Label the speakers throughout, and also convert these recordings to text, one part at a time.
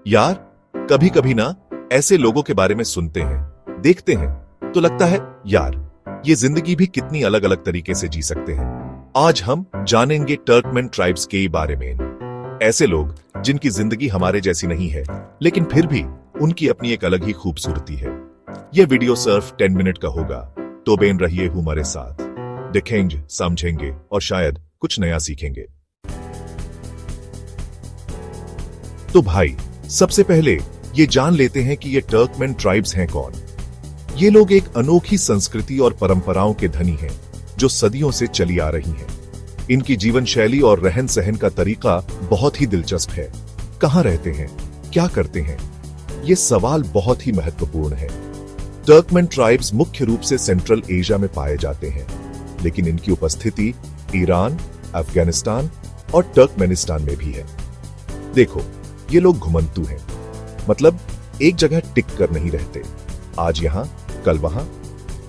Speaker 1: यार, कभी कभी ना ऐसे लोगों के बारे में सुनते हैं, देखते हैं, तो लगता है यार ये जिंदगी भी कितनी अलग अलग तरीके से जी सकते हैं। आज हम जानेंगे टर्कमेन ट्राइब्स के बारे में। ऐसे लोग जिनकी जिंदगी हमारे जैसी नहीं है, लेकिन फिर भी उनकी अपनी एक अलग ही खूबसूरती है। यह वीडियो सिर्फ 10 मिनट का होगा, तो बेन रहिए हमारे साथ। देखेंगे, समझेंगे और शायद कुछ नया सीखेंगे। तो भाई, सबसे पहले ये जान लेते हैं कि ये टर्कमेन ट्राइब्स हैं कौन। ये लोग एक अनोखी संस्कृति और परंपराओं के धनी हैं, जो सदियों से चली आ रही हैं। इनकी जीवन शैली और रहन सहन का तरीका बहुत ही दिलचस्प है। कहां रहते हैं, क्या करते हैं, ये सवाल बहुत ही महत्वपूर्ण है। टर्कमेन ट्राइब्स मुख्य रूप से सेंट्रल एशिया में पाए जाते हैं, लेकिन इनकी उपस्थिति ईरान, अफगानिस्तान और टर्कमेनिस्तान में भी है। देखो, ये लोग घुमंतू हैं, मतलब एक जगह टिक कर नहीं रहते, आज यहां कल वहां।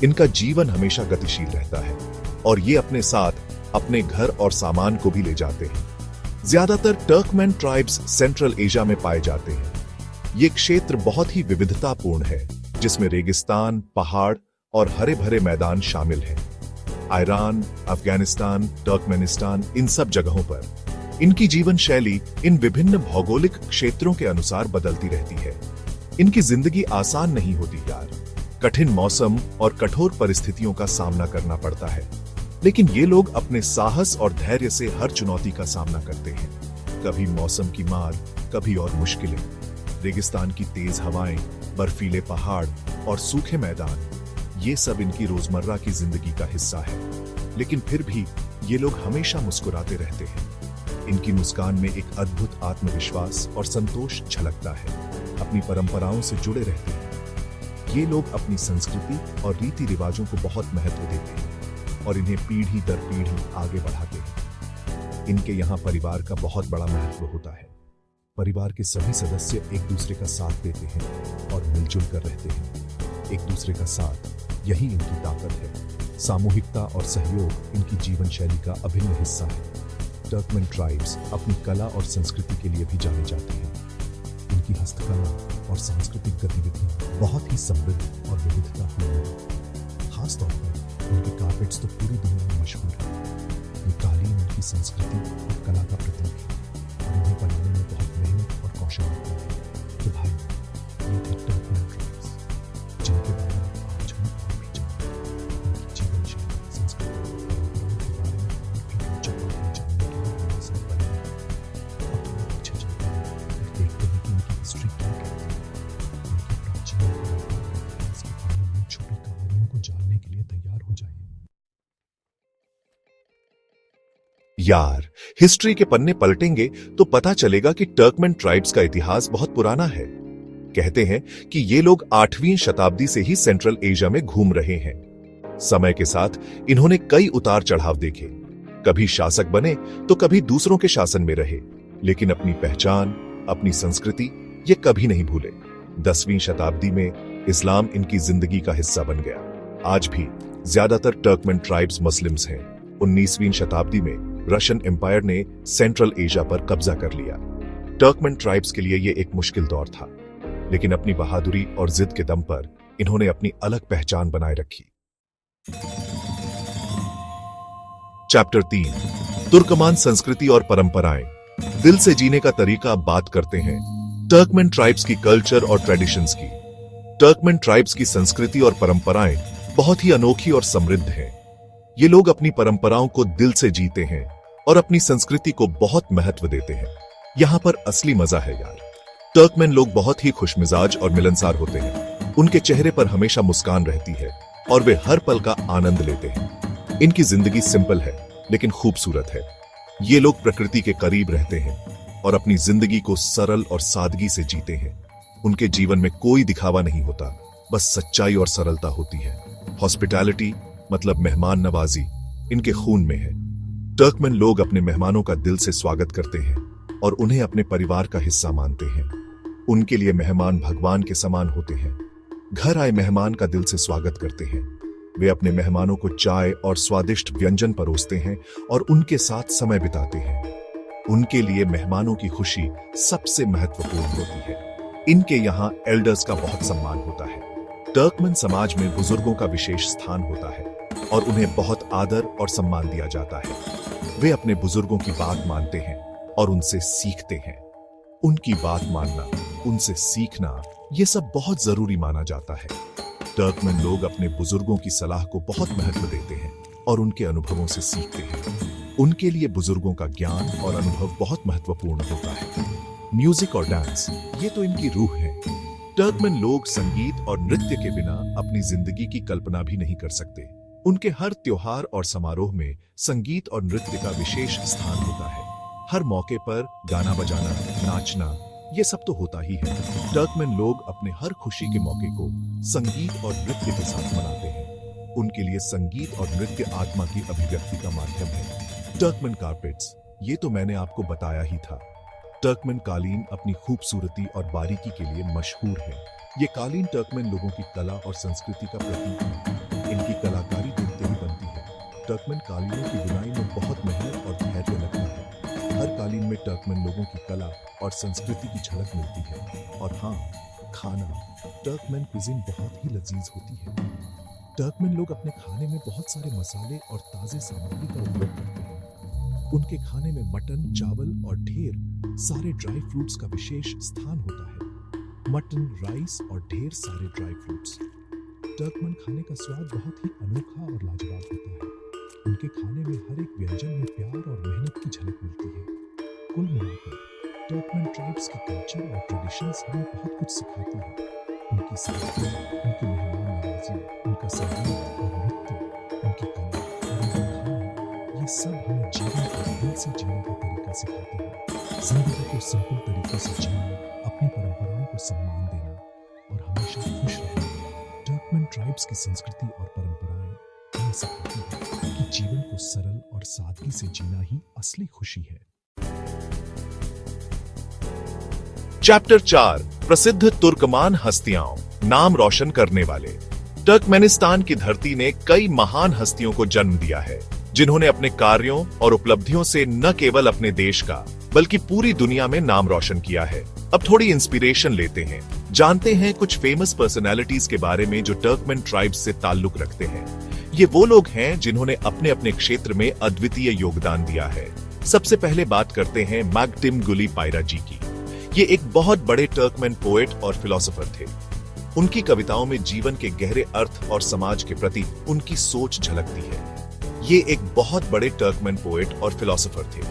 Speaker 1: इनका जीवन हमेशा गतिशील रहता है और ये अपने साथ अपने घर और सामान को भी ले जाते हैं। ज्यादातर टर्कमेन ट्राइब्स सेंट्रल एशिया में पाए जाते हैं। ये क्षेत्र बहुत ही विविधतापूर्ण है, जिसमें रेगिस्तान, पहाड़ और हरे भरे मैदान शामिल हैं। ईरान, अफगानिस्तान, टर्कमेनिस्तान, इन सब जगहों पर इनकी जीवन शैली इन विभिन्न भौगोलिक क्षेत्रों के अनुसार बदलती रहती है। इनकी जिंदगी आसान नहीं होती यार, कठिन मौसम और कठोर परिस्थितियों का सामना करना पड़ता है। लेकिन ये लोग अपने साहस और धैर्य से हर चुनौती का सामना करते हैं। कभी मौसम की मार, कभी और मुश्किलें, रेगिस्तान की तेज हवाएं, बर्फीले पहाड़ और सूखे मैदान, ये सब इनकी रोजमर्रा की जिंदगी का हिस्सा है। लेकिन फिर भी ये लोग हमेशा मुस्कुराते रहते हैं। इनकी मुस्कान में एक अद्भुत आत्मविश्वास और संतोष झलकता है। अपनी परंपराओं से जुड़े रहते हैं। ये लोग अपनी संस्कृति और रीति रिवाजों को बहुत महत्व देते हैं और इन्हें पीढ़ी दर पीढ़ी आगे बढ़ाते हैं। इनके यहाँ परिवार का बहुत बड़ा महत्व होता है। परिवार के सभी सदस्य एक दूसरे का साथ देते हैं और मिलजुल कर रहते हैं। एक दूसरे का साथ, यही इनकी ताकत है। सामूहिकता और सहयोग इनकी जीवन शैली का अभिन्न हिस्सा है। टर्कमेन ट्राइब्स अपनी कला और संस्कृति के लिए भी जाने जाते हैं। इनकी हस्तकला और सांस्कृतिक गतिविधियां बहुत ही समृद्ध और विविधतापूर्ण है। खासतौर पर उनके कार्पेट्स तो पूरी दुनिया में मशहूर है। ये कालीन उनकी संस्कृति और कला का प्रतीक है और इन्हें बनाने में बहुत मेहनत और कौशल लगता है। तो भाई, ये थे टर्कमेन ट्राइब्स, जिनके बारे में आज हम और भी जानेंगे। उनकी जीवन शैली, संस्कृति और परंपराओं के बारे में और भी रोचक बातें जानने के लिए हमारे साथ बने रहें। अब थोड़ा पीछे चलते हैं और देखते हैं कि उनकी हिस्ट्री क्या कहती है। उनकी प्राचीन परंपरा और इतिहास के बारे में छोटी कहानियों को जानने के लिए तैयार हो जाइए। यार, हिस्ट्री के पन्ने पलटेंगे तो पता चलेगा कि टर्कमेन ट्राइब्स का इतिहास बहुत पुराना है। कहते हैं कि ये लोग 8वीं शताब्दी से ही सेंट्रल एशिया में घूम रहे हैं। समय के साथ इन्होंने कई उतार चढ़ाव देखे। कभी शासक बने तो कभी दूसरों के शासन में रहे, लेकिन अपनी पहचान, अपनी संस्कृति ये कभी नहीं भूले। 10वीं शताब्दी में इस्लाम इनकी जिंदगी का हिस्सा बन गया। आज भी ज्यादातर टर्कमेन ट्राइब्स मुस्लिम्स हैं। 19वीं शताब्दी में रशियन एम्पायर ने सेंट्रल एशिया पर कब्जा कर लिया। टर्कमेन ट्राइब्स के लिए यह एक मुश्किल दौर था, लेकिन अपनी बहादुरी और जिद के दम पर इन्होंने अपनी अलग पहचान बनाए रखी। चैप्टर 3, तुर्कमान संस्कृति और परंपराएं। दिल से जीने का तरीका। अब बात करते हैं टर्कमेन ट्राइब्स की कल्चर और ट्रेडिशंस की। टर्कमेन ट्राइब्स की संस्कृति और परंपराएं बहुत ही अनोखी और समृद्ध हैं। ये लोग अपनी परंपराओं को दिल से जीते हैं और अपनी संस्कृति को बहुत महत्व देते हैं। यहां पर असली मजा है यार। टर्कमेन लोग बहुत ही खुशमिजाज और मिलनसार होते हैं। उनके चेहरे पर हमेशा मुस्कान रहती है और वे हर पल का आनंद लेते हैं। इनकी जिंदगी सिंपल है, लेकिन खूबसूरत है। ये लोग प्रकृति के करीब रहते हैं और अपनी जिंदगी को सरल और सादगी से जीते हैं। उनके जीवन में कोई दिखावा नहीं होता, बस सच्चाई और सरलता होती है। हॉस्पिटैलिटी मतलब मेहमान नवाजी इनके खून में है। टर्कमेन लोग अपने मेहमानों का दिल से स्वागत करते हैं और उन्हें अपने परिवार का हिस्सा मानते हैं। उनके लिए मेहमान भगवान के समान होते हैं। घर आए मेहमान का दिल से स्वागत करते हैं। वे अपने मेहमानों को चाय और स्वादिष्ट व्यंजन परोसते हैं और उनके साथ समय बिताते हैं। उनके लिए मेहमानों की खुशी सबसे महत्वपूर्ण होती है। इनके यहाँ एल्डर्स का बहुत सम्मान होता है। टर्कमन समाज में बुजुर्गों का विशेष स्थान होता है और उन्हें बहुत आदर और सम्मान दिया जाता है। वे अपने बुजुर्गों की बात मानते हैं और उनसे सीखते हैं। उनकी बात मानना, उनसे सीखना, ये सब बहुत जरूरी माना जाता है। टर्कमन लोग अपने बुजुर्गों की सलाह को बहुत महत्व देते हैं और उनके अनुभवों से सीखते हैं। उनके लिए बुजुर्गों का ज्ञान और अनुभव बहुत महत्वपूर्ण होता है। म्यूजिक और डांस, ये तो इनकी रूह है। टर्कमन लोग संगीत और नृत्य के बिना अपनी जिंदगी की कल्पना भी नहीं कर सकते। उनके हर त्योहार और समारोह में संगीत और नृत्य का विशेष स्थान होता है। हर मौके पर गाना बजाना, नाचना, ये सब तो होता ही है। टर्कमन लोग अपने हर खुशी के मौके को संगीत और नृत्य के साथ मनाते हैं। उनके लिए संगीत और नृत्य आत्मा की अभिव्यक्ति का माध्यम है। टर्कमन कारपेट्स, ये तो मैंने आपको बताया ही था। टर्कमन कालीन अपनी खूबसूरती और बारीकी के लिए मशहूर है। ये कालीन टर्कमन लोगों की कला और संस्कृति का प्रतीक है। इनकी कलाकारी देखते ही बनती है। टर्कमन कालीनों की बुनाई में बहुत मेहनत और धैर्य लगता है। हर कालीन में टर्कमन लोगों की कला और संस्कृति की झलक मिलती है। और हाँ, खाना, टर्कमन क्विज़िन बहुत ही लजीज होती है। टर्कमन लोग अपने खाने में बहुत सारे मसाले और ताजे सामग्री का उपयोग करते हैं। उनके खाने में मटन, चावल और ढेर सारे ड्राई फ्रूट्स का विशेष स्थान होता है। मटन, राइस और ढेर सारे ड्राई फ्रूट्स। टर्कमन खाने का स्वाद बहुत ही अनोखा और लाजवाब होता है। उनके खाने में हर एक व्यंजन में प्यार और मेहनत की झलक मिलती है। कुल मिलाकर टर्कमन ट्राइब्स की कल्चर और ट्रेडिशंस हमें बहुत कुछ सिखाती है। उनकी संस्कृति, उनकी मेहमान नवाजी, उनका संगीत और नृत्य, उनकी कला और उनका खाना, ये सब हमें जीवन को दिल से जीने का तरीका सिखाते हैं। जिंदगी को सिंपल तरीके से जीना, अपनी परंपराओं को सम्मान देना और हमेशा खुश रहना। टर्कमन ट्राइब्स की संस्कृति और परंपराएं हमें सिखाती हैं कि जीवन को सरल और सादगी से जीना ही असली खुशी है। चैप्टर 4, प्रसिद्ध तुर्कमान हस्तियां, नाम रोशन करने वाले। टर्कमेनिस्तान की धरती ने कई महान हस्तियों को जन्म दिया है, जिन्होंने अपने कार्यों और उपलब्धियों से न केवल अपने देश का बल्कि पूरी दुनिया में नाम रोशन किया है। अब थोड़ी इंस्पिरेशन लेते हैं, जानते हैं कुछ फेमस पर्सनालिटीज के बारे में जो टर्कमन ट्राइब्स से ताल्लुक रखते हैं। ये वो लोग हैं जिन्होंने अपने अपने क्षेत्र में अद्वितीय योगदान दिया है। सबसे पहले बात करते हैं मैग्टिम गुली पायरा जी की। ये एक बहुत बड़े टर्कमन पोएट और फिलोसोफर थे। उनकी कविताओं में जीवन के गहरे अर्थ और समाज के प्रति उनकी सोच झलकती है। ये एक बहुत बड़े टर्कमन पोएट और फिलोसोफर थे।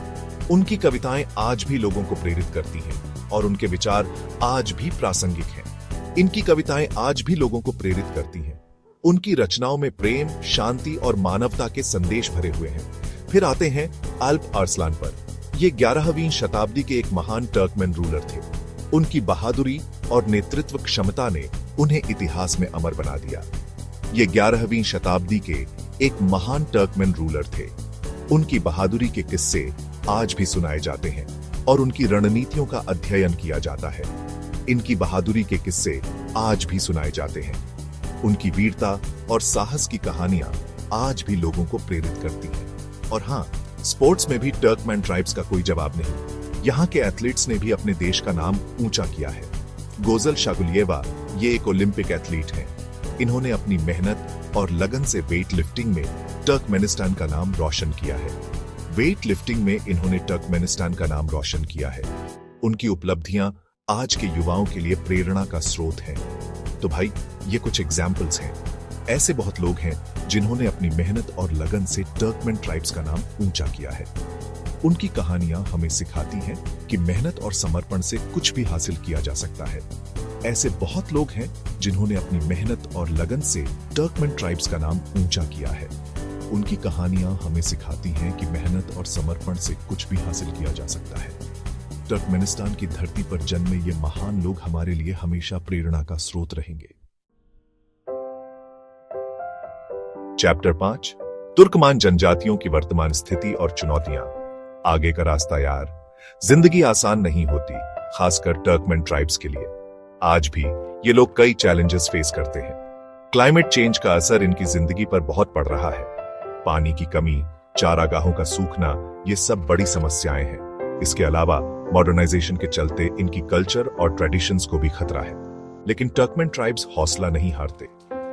Speaker 1: उनकी कविताएं आज भी लोगों को प्रेरित करती हैं और उनके विचार आज भी प्रासंगिक हैं। इनकी कविताएं आज भी लोगों को प्रेरित करती हैं। उनकी रचनाओं में प्रेम, शांति और मानवता के संदेश भरे हुए हैं। फिर आते हैं अल्प आर्सलान पर। ये 11वीं शताब्दी के एक महान टर्कमन रूलर थे। उनकी बहादुरी और नेतृत्व क्षमता ने उन्हें इतिहास में अमर बना दिया। ये 11वीं शताब्दी के एक महान टर्कमन रूलर थे। उनकी बहादुरी के किस्से आज भी सुनाए जाते हैं और उनकी रणनीतियों का अध्ययन किया जाता है। इनकी बहादुरी के किस्से आज भी सुनाए जाते हैं। उनकी वीरता और साहस की कहानियां आज भी लोगों को प्रेरित करती हैं। और हाँ, स्पोर्ट्स में भी टर्कमन ट्राइब्स का कोई जवाब नहीं। यहाँ के एथलीट्स ने भी अपने देश का नाम ऊंचा किया है। गोजल शागुलिएवा ये एक ओलंपिक एथलीट हैं। इन्होंने अपनी मेहनत और लगन से वेट लिफ्टिंग में टर्कमेनिस्तान का नाम रोशन किया है। वेट लिफ्टिंग में इन्होंने टर्कमेनिस्तान का नाम रोशन किया है। उनकी उपलब्धियां आज के युवाओं के लिए प्रेरणा का स्रोत हैं। तो भाई, ये कुछ एग्जाम्पल्स हैं। ऐसे बहुत लोग हैं जिन्होंने अपनी मेहनत और लगन से टर्कमन ट्राइब्स का नाम ऊंचा किया है। उनकी कहानियां हमें सिखाती हैं कि मेहनत और समर्पण से कुछ भी हासिल किया जा सकता है। ऐसे बहुत लोग हैं जिन्होंने अपनी मेहनत और लगन से टर्कमन ट्राइब्स का नाम ऊंचा किया है। उनकी कहानियां हमें सिखाती हैं कि मेहनत और समर्पण से कुछ भी हासिल किया जा सकता है। टर्कमेनिस्तान की धरती पर जन्मे ये महान लोग हमारे लिए हमेशा प्रेरणा का स्रोत रहेंगे। चैप्टर 5, तुर्कमान जनजातियों की वर्तमान स्थिति और चुनौतियां। आगे का रास्ता यार। जिंदगी आसान नहीं होती, खासकर टर्कमन ट्राइब्स के लिए। आज भी ये लोग कई चैलेंजेस फेस करते हैं। क्लाइमेट चेंज का असर इनकी जिंदगी पर बहुत पड़ रहा है। पानी की कमी, चारागाहों का सूखना, ये सब बड़ी समस्याएं हैं। इसके अलावा मॉडर्नाइजेशन के चलते इनकी कल्चर और ट्रेडिशंस को भी खतरा है। लेकिन टर्कमेन ट्राइब्स हौसला नहीं हारते,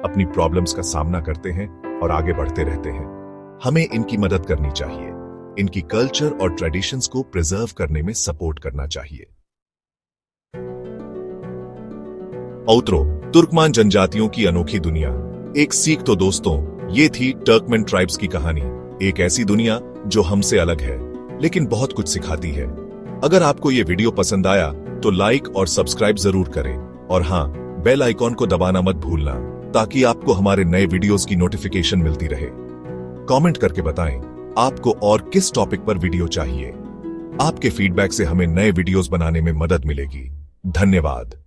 Speaker 1: अपनी प्रॉब्लम्स का सामना करते हैं और आगे बढ़ते रहते हैं। हमें इनकी मदद करनी चाहिए, इनकी कल्चर और ट्रेडिशंस को प्रिजर्व करने में सपोर्ट करना चाहिए। औत्रो, तुर्कमान जनजातियों की अनोखी दुनिया। एक सीख तो दोस्तों, ये थी टर्कमेन ट्राइब्स की कहानी। एक ऐसी दुनिया जो हमसे अलग है, लेकिन बहुत कुछ सिखाती है। अगर आपको ये वीडियो पसंद आया तो लाइक और सब्सक्राइब जरूर करें, और हाँ, बेल आइकॉन को दबाना मत भूलना, ताकि आपको हमारे नए वीडियोस की नोटिफिकेशन मिलती रहे। कमेंट करके बताएं आपको और किस टॉपिक पर वीडियो चाहिए। आपके फीडबैक से हमें नए वीडियोस बनाने में मदद मिलेगी। धन्यवाद।